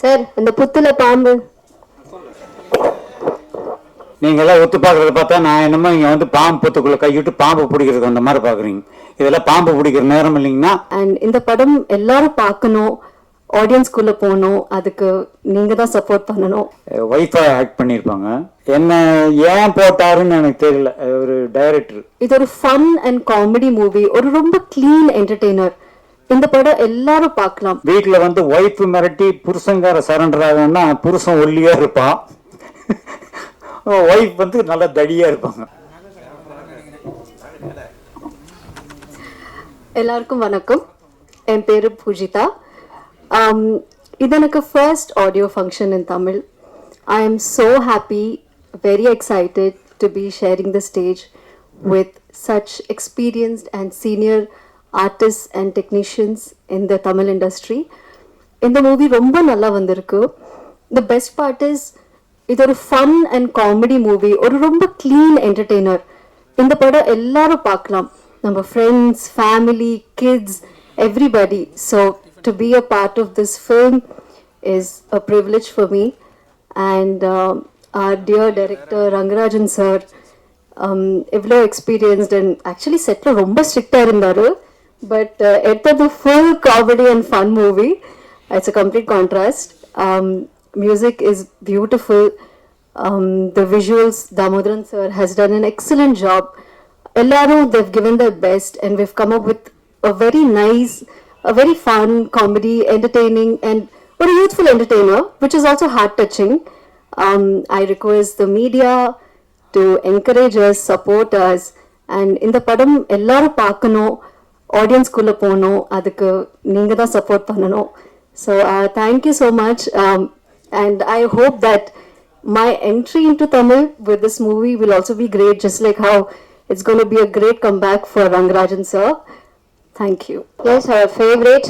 Sir அந்த புத்துல பாம்பு நீங்க எல்லாம் ஒத்து பாக்குறத பார்த்தா நான் என்னமோ இங்க வந்து பாம்பு புத்துக்குள்ள கையிட்டு பாம்பு பிடிக்கிறது அந்த மாதிரி பாக்குறீங்க. இதெல்லாம் பாம்பு பிடிக்கிற நேரம் இல்லைங்கன்னா. அண்ட் இந்த படம் எல்லாரும் பார்க்கணும், ஆடியன்ஸ்குள்ள போகணும், அதுக்கு நீங்க தான் சப்போர்ட் பண்ணணும். ஒய்ஃபா ஆக்ட் பண்ணிருப்பாங்க. என்ன ஏன் போட்டாருன்னு எனக்கு தெரியல. ஒரு டைரக்டர். இது ஒரு ஃபன் அண்ட் காமெடி மூவி, ஒரு ரொம்ப கிளீன் என்டர்டெய்னர். இந்த படம் எல்லாரும் பார்க்கலாம். வீட்டுல வந்து ஒய்ஃப் மிரட்டி புருஷங்கார சரண்டர் ஆகணும்னா புருஷன் ஒல்லியா இருப்பான், ஒய்ஃப் வந்து நல்ல தடியா இருப்பாங்க. எல்லாருக்கும் வணக்கம். என் பேரு பூஜிதா. இது எனக்கு first audio function in Tamil. I am so happy, very excited to be sharing the stage with such experienced and senior artists and technicians in the Tamil industry. இந்த மூவி ரொம்ப நல்லா வந்திருக்கு. The best part is இது ஒரு fun and comedy movie, ஒரு ரொம்ப clean entertainer. இந்த படம் எல்லாரும் பார்க்கலாம், நம்ம friends, family, kids, everybody. So to be a part of this film is a privilege for me. And our dear director Rangarajan sir எவ்வளோ எக்ஸ்பீரியன்ஸ்ட் அண்ட் ஆக்சுவலி செட்டில் ரொம்ப ஸ்ட்ரிக்டாக இருந்தார். பட் எடுத்தது full comedy and fun movie. It's a complete contrast. Music is beautiful. The visuals, Damodaran sir has done an excellent job. Ellaru, they've given their best and we've come up with a very nice, a very fun comedy, entertaining and a youthful entertainer, which is also heart-touching. I request the media to encourage us, support us, and in the padam ellaru paakano, audience kulla pono, adukku neenga da support pannano. So thank you so much. And I hope that my entry into Tamil with this movie will also be great, just like how it's going to be a great comeback for Rangarajan sir. Thank you. Yes, our favorite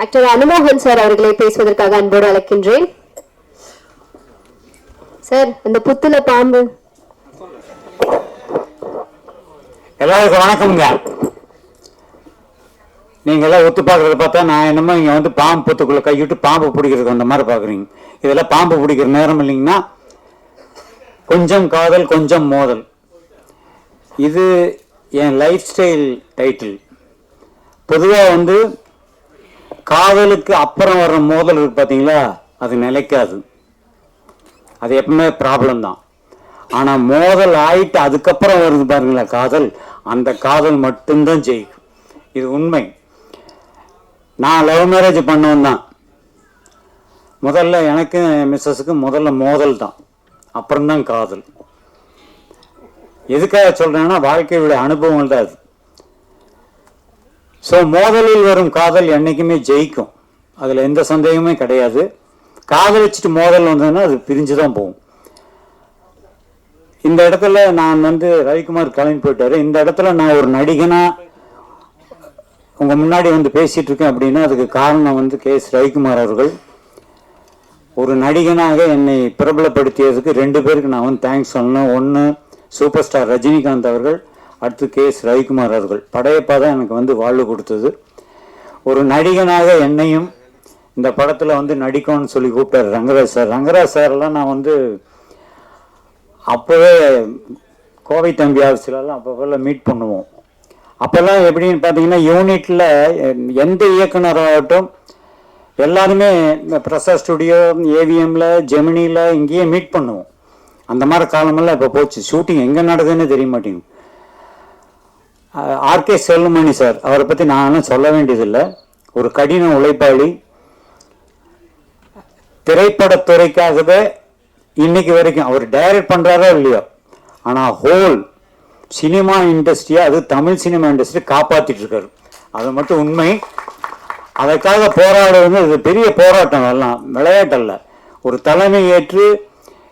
actor Anumohan sir அவர்களை பேசுவதற்காக அன்போடு அழைக்கின்றேன். Sir அந்த புத்துல பாம்பு. எல்லாருக்கும் வணக்கம்ங்க. நீங்க எல்லாம் ஒத்து பாக்குறத பார்த்தா நான் என்னமோ இங்க வந்து பாம்பு புத்துக்குள்ள கையிட்டு பாம்பு பிடிக்கிறது அந்த மாதிரி பாக்குறீங்க. இதெல்லாம் பாம்பு பிடிக்கிற நேரம் இல்லைங்கன்னா. கொஞ்சம் காதல் கொஞ்சம் மோதல், இது என் லைஃப் ஸ்டைல் டைட்டில். பொதுவாக வந்து காதலுக்கு அப்புறம் வர்ற மோதல் இருக்கு பார்த்தீங்களா, அது நிலைக்காது, அது எப்பவுமே ப்ராப்ளம் தான். ஆனால் மோதல் ஆயிட்டு அதுக்கப்புறம் வருது பாருங்களா காதல், அந்த காதல் மட்டும்தான் ஜெயிக்கும். இது உண்மை. நான் லவ் மேரேஜ் பண்ணவன் தான். முதல்ல எனக்கு மிஸ்ஸஸுக்கு முதல்ல மோதல் தான், அப்புறம்தான் காதல். எதுக்காக சொல்றேன்னா வாழ்க்கையுடைய அனுபவங்கள் தான் அது. ஸோ மோதலில் வரும் காதல் என்னைக்குமே ஜெயிக்கும், அதில் எந்த சந்தேகமே கிடையாது. காதலிச்சுட்டு மோதல் வந்ததுன்னா அது பிரிஞ்சு தான் போகும். இந்த இடத்துல நான் வந்து ரவிக்குமார் கிளம்பி போயிட்டாரு. இந்த இடத்துல நான் ஒரு நடிகனா உங்க முன்னாடி வந்து பேசிட்டு இருக்கேன் அப்படின்னா அதுக்கு காரணம் வந்து கே.எஸ். ரவிக்குமார் அவர்கள். ஒரு நடிகனாக என்னை பிரபலப்படுத்தியதுக்கு ரெண்டு பேருக்கு நான் வந்து தேங்க்ஸ் சொல்லணும். ஒன்று சூப்பர் ஸ்டார் ரஜினிகாந்த் அவர்கள், அடுத்து கே.எஸ். ரவிக்குமார் அவர்கள். படையப்பா தான் எனக்கு வந்து வாழ்வு கொடுத்தது. ஒரு நடிகனாக என்னையும் இந்த படத்தில் வந்து நடிக்கணும்னு சொல்லி கூப்பிட்டார் ரங்கராஜ் சார். ரங்கராஜ் சார்லாம் நான் வந்து அப்போவே கோவை தம்பி ஆஃபீஸ்லாம் அப்போல்லாம் மீட் பண்ணுவோம். அப்போல்லாம் எப்படின்னு பார்த்தீங்கன்னா யூனிட்டில் எந்த இயக்குனராகட்டும் எல்லாருமே பிரசாத் ஸ்டுடியோ, ஏவிஎம்ல, ஜெமினியில் இங்கேயே மீட் பண்ணுவோம். அந்த மாதிரி காலமெல்லாம் இப்போ போச்சு. ஷூட்டிங் எங்கே நடக்குதுன்னு தெரிய மாட்டேங்குது. ஆர்கே செல்லுமணி சார், அவரை பற்றி நான் சொல்ல வேண்டியதில்லை. ஒரு கடின உழைப்பாளி. திரைப்படத்துறைக்காகவே இன்னைக்கு வரைக்கும் அவர் டைரக்ட் பண்ணுறாரோ இல்லையோ, ஆனால் ஹோல் சினிமா இண்டஸ்ட்ரியை, அது தமிழ் சினிமா இண்டஸ்ட்ரி காப்பாற்றிட்டு இருக்காரு. அது மட்டும் உண்மை. அதற்காக போராடுறது இது பெரிய போராட்டம், எல்லாம் விளையாட்டல்ல. ஒரு தலைமை ஏற்று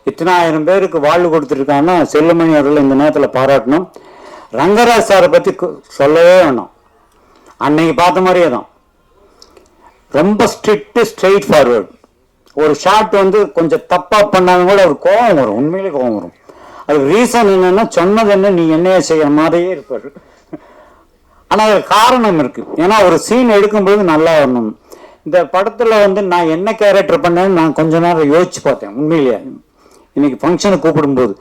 இத்தனாயிரம் பேருக்கு வாழ்வு கொடுத்துருக்காங்கன்னா செல்லுமணி அவர்கள் இந்த நேரத்தில் பாராட்டணும். ரங்கராஜ் சாரை பற்றி சொல்லவே வேணும். அன்னைக்கு பார்த்த மாதிரியே தான், ரொம்ப ஸ்ட்ரிக்ட், ஸ்ட்ரெயிட் ஃபார்வர்டு. ஒரு ஷாட் வந்து கொஞ்சம் தப்பாக பண்ணாலும் கூட அவர் கோபம் வரும், உண்மையிலே கோபம் வரும். அது ரீசன் என்னன்னா, சொன்னது என்ன நீ என்னைய செய்கிற மாதிரியே இருப்பார். ஆனால் அது காரணம் இருக்கு. ஏன்னா ஒரு சீன் எடுக்கும்போது நல்லா வரணும். இந்த படத்தில் வந்து நான் என்ன கேரக்டர் பண்ணேன்னு நான் கொஞ்ச நேரம் யோசிச்சு பார்த்தேன் உண்மையிலேயே. இன்னைக்கு ஃபங்க்ஷனுக்கு கூப்பிடும்போது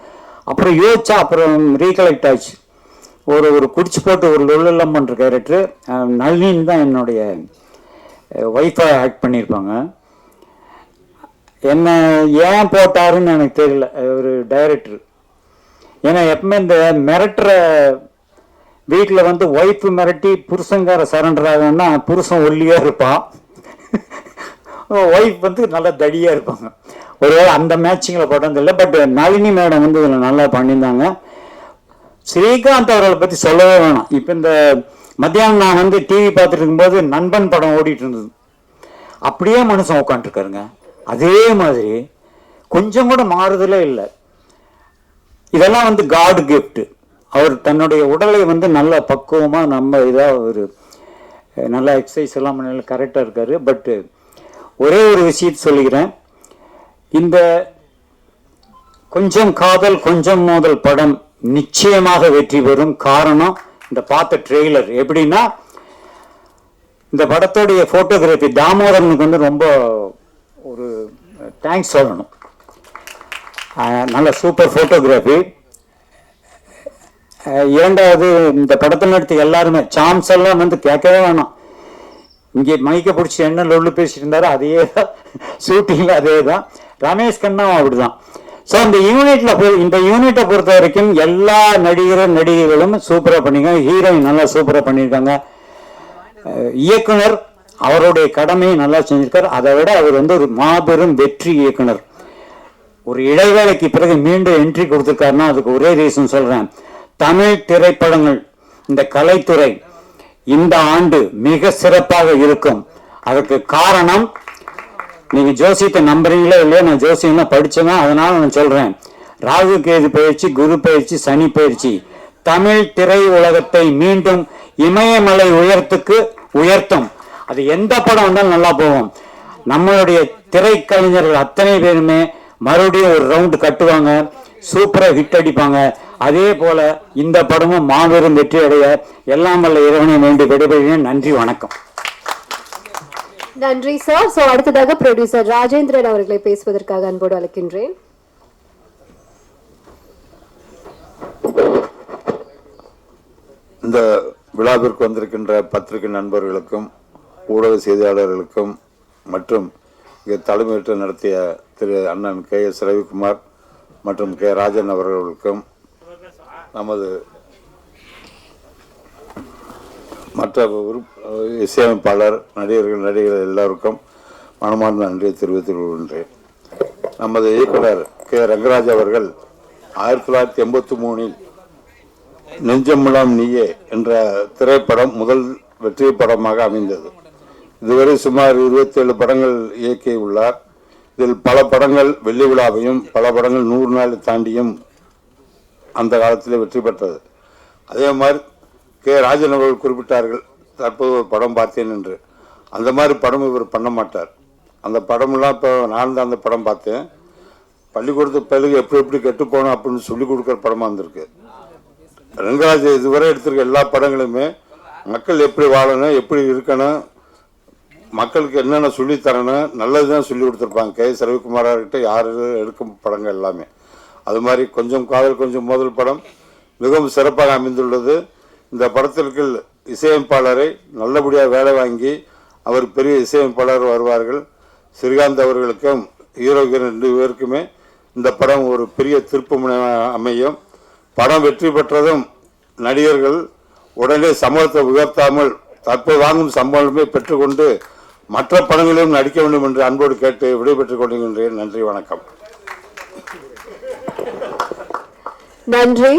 அப்புறம் யோசிச்சா அப்புறம் ரீகலெக்ட் ஆச்சு. ஒரு குடிச்சு போட்டு ஒரு லொல்லெல்லாம் பண்ணுற கேரக்டரு நளினின்னு தான் என்னுடைய ஒய்ஃபாக ஆக்ட் பண்ணியிருப்பாங்க. என்ன ஏன் போட்டாருன்னு எனக்கு தெரியல ஒரு டைரக்டர். ஏன்னா எப்பவுமே இந்த மிரட்டுற வீட்டில் வந்து ஒய்ஃபு மிரட்டி புருஷங்கார சரண்டர் ஆகணும்னா புருஷன் ஒல்லியாக இருப்பான், ஒய்ஃப் வந்து நல்லா தடியாக இருப்பாங்க. ஒருவேளை அந்த மேட்சிங்கில் போட்டது இல்லை. பட் நளினி மேடம் வந்து இதில் நல்லா பண்ணியிருந்தாங்க. ஸ்ரீகாந்த் அவர்களை பற்றி சொல்லவே வேணாம். இப்போ இந்த மத்தியானம் நான் வந்து டிவி பார்த்துட்டு இருக்கும்போது நண்பன் படம் ஓடிட்டு இருந்தது. அப்படியே மனுஷன் உட்காந்துருக்காருங்க. அதே மாதிரி கொஞ்சம் கூட மாறுதலே இல்லை. இதெல்லாம் வந்து காட் கிஃப்ட். அவர் தன்னுடைய உடலை வந்து நல்ல பக்குவமாக நம்ம இதாக ஒரு நல்லா எக்ஸசைஸ் எல்லாம் பண்ணி கரெக்டாக இருக்கார். பட்டு ஒரே ஒரு விஷயத்தை சொல்லிக்கிறேன். இந்த கொஞ்சம் காதல் கொஞ்சம் மோதல் படம் நிச்சயமாக வெற்றி பெறும். காரணம் இந்த பார்த்த ட்ரெய்லர். எப்படின்னா இந்த படத்தோடைய ஃபோட்டோகிராஃபி தாமோதரனுக்கு வந்து ரொம்ப ஒரு தேங்க்ஸ் சொல்லணும். நல்ல சூப்பர் ஃபோட்டோகிராஃபி. இரண்டாவது இந்த படத்தில் நடித்த எல்லாருமே சாம்ஸ் எல்லாம் வந்து கேட்கவே வேணாம். இங்கே மைக்க பிடிச்சி என்ன லொல்லு பேசிட்டு இருந்தாரோ அதே தான் ஷூட்டிங்கில் அதே தான். ரமேஷ் கண்ணாவும் அப்படிதான். ஸோ இந்த யூனிட்டை பொறுத்த வரைக்கும் எல்லா நடிகைகளும் சூப்பராக பண்ணியிருக்காங்க. ஹீரோயின் நல்லா சூப்பராக பண்ணியிருக்காங்க. இயக்குனர் அவருடைய கடமையை நல்லா செஞ்சிருக்கார். அதை விட அவர் வந்து ஒரு மாபெரும் வெற்றி இயக்குனர். ஒரு இடைவேளைக்கு பிறகு மீண்டும் என்ட்ரி கொடுத்துருக்காருன்னா அதுக்கு ஒரே ரீசன் சொல்றேன். தமிழ் திரைப்படங்கள் இந்த கலைத்துறை இந்த ஆண்டு மிக சிறப்பாக இருக்கும். அதுக்கு காரணம் நீங்க ஜோசியத்தை நம்புறீங்களோ இல்லையா, நான் ஜோசியம் படிச்சேன்னா அதனால நான் சொல்றேன். ராகு கேது பயிற்சி, குரு பயிற்சி, சனி பயிற்சி தமிழ் திரை உலகத்தை மீண்டும் இமயமலை உயர்த்தும். அது எந்த படம் வந்தாலும் நல்லா போகும். நம்மளுடைய திரைக்கலைஞர்கள் அத்தனை பேருமே மறுபடியும் ஒரு ரவுண்டு கட்டுவாங்க, சூப்பரா ஹிட் அடிப்பாங்க. அதே போல இந்த படமும் மாபெரும் வெற்றி அடைய எல்லாம் வல்ல இறைவனை வேண்டி விடைபெறுகிறேன். நன்றி, வணக்கம். நன்றி சார். சோ அடுத்ததாக ப்ரொடியூசர் ராஜேந்திரன் அவர்களை பேசுவதற்காக அன்போடு அழைக்கின்றேன். இந்த விழாவிற்கு வந்திருக்கின்ற பத்திரிகை நண்பர்களுக்கும் ஊடக செய்தியாளர்களுக்கும் மற்றும் இங்கே தலைமையேற்று நடத்திய திரு அண்ணன் KS ரவிக்குமார் மற்றும் K ராஜன் அவர்களுக்கும் நமது மற்ற இசையமைப்பாளர் நடிகர்கள் எல்லாருக்கும் மனமார்ந்த நன்றியை தெரிவித்துக் கொள்கின்றேன். நமது இயக்குனர் K ரங்கராஜ் அவர்கள் 1983 நெஞ்சமெல்லாம் நீயே என்ற திரைப்படம் முதல் வெற்றி படமாக அமைந்தது. இதுவரை சுமார் 27 படங்கள் இயக்கியுள்ளார். இதில் பல படங்கள் வெள்ளி விழாவையும் பல படங்கள் 100 நாள் தாண்டியும் அந்த காலத்தில் வெற்றி பெற்றது. அதே மாதிரி K ராஜன் அவர்கள் குறிப்பிட்டார்கள் தற்போது ஒரு படம் பார்த்தேன் என்று. அந்த மாதிரி படம் இவர் பண்ண மாட்டார். அந்த படமெல்லாம் இப்போ நான் தான் அந்த படம் பார்த்தேன். பள்ளிக்கூடத்து பிள்ளைக்கு எப்படி கெட்டு போகணும் அப்படின்னு சொல்லிக் கொடுக்குற படமாக இருந்திருக்கு. ரங்கராஜ் இதுவரை எடுத்திருக்க எல்லா படங்களுமே மக்கள் எப்படி வாழணும், எப்படி இருக்கணும், மக்களுக்கு என்னென்ன சொல்லித்தரணும், நல்லது தான் சொல்லி கொடுத்துருப்பாங்க. KS ரவிக்குமார்கிட்ட யார் எடுக்கும் படங்கள் எல்லாமே அது மாதிரி கொஞ்சம் காதல் கொஞ்சம் மோதல் படம் மிகவும் சிறப்பாக அமைந்துள்ளது. இந்த படத்திற்கு இசையமைப்பாளரை நல்லபடியாக வேலை வாங்கி அவர் பெரிய இசையமைப்பாளர் வருவார்கள். ஸ்ரீகாந்த் அவர்களுக்கும் ஹீரோ 2 பேருக்குமே இந்த படம் ஒரு பெரிய திருப்பு அமையும். படம் வெற்றி பெற்றதும் நடிகர்கள் உடனே சம்பளத்தை உயர்த்தாமல் தற்போது வாங்கும் சம்பளமே பெற்றுக்கொண்டு மற்ற படங்களிலும் நடிக்க வேண்டும் என்று அன்போடு கேட்டு விடைபெற்றுக் கொள்கின்றேன். நன்றி, வணக்கம். நன்றி.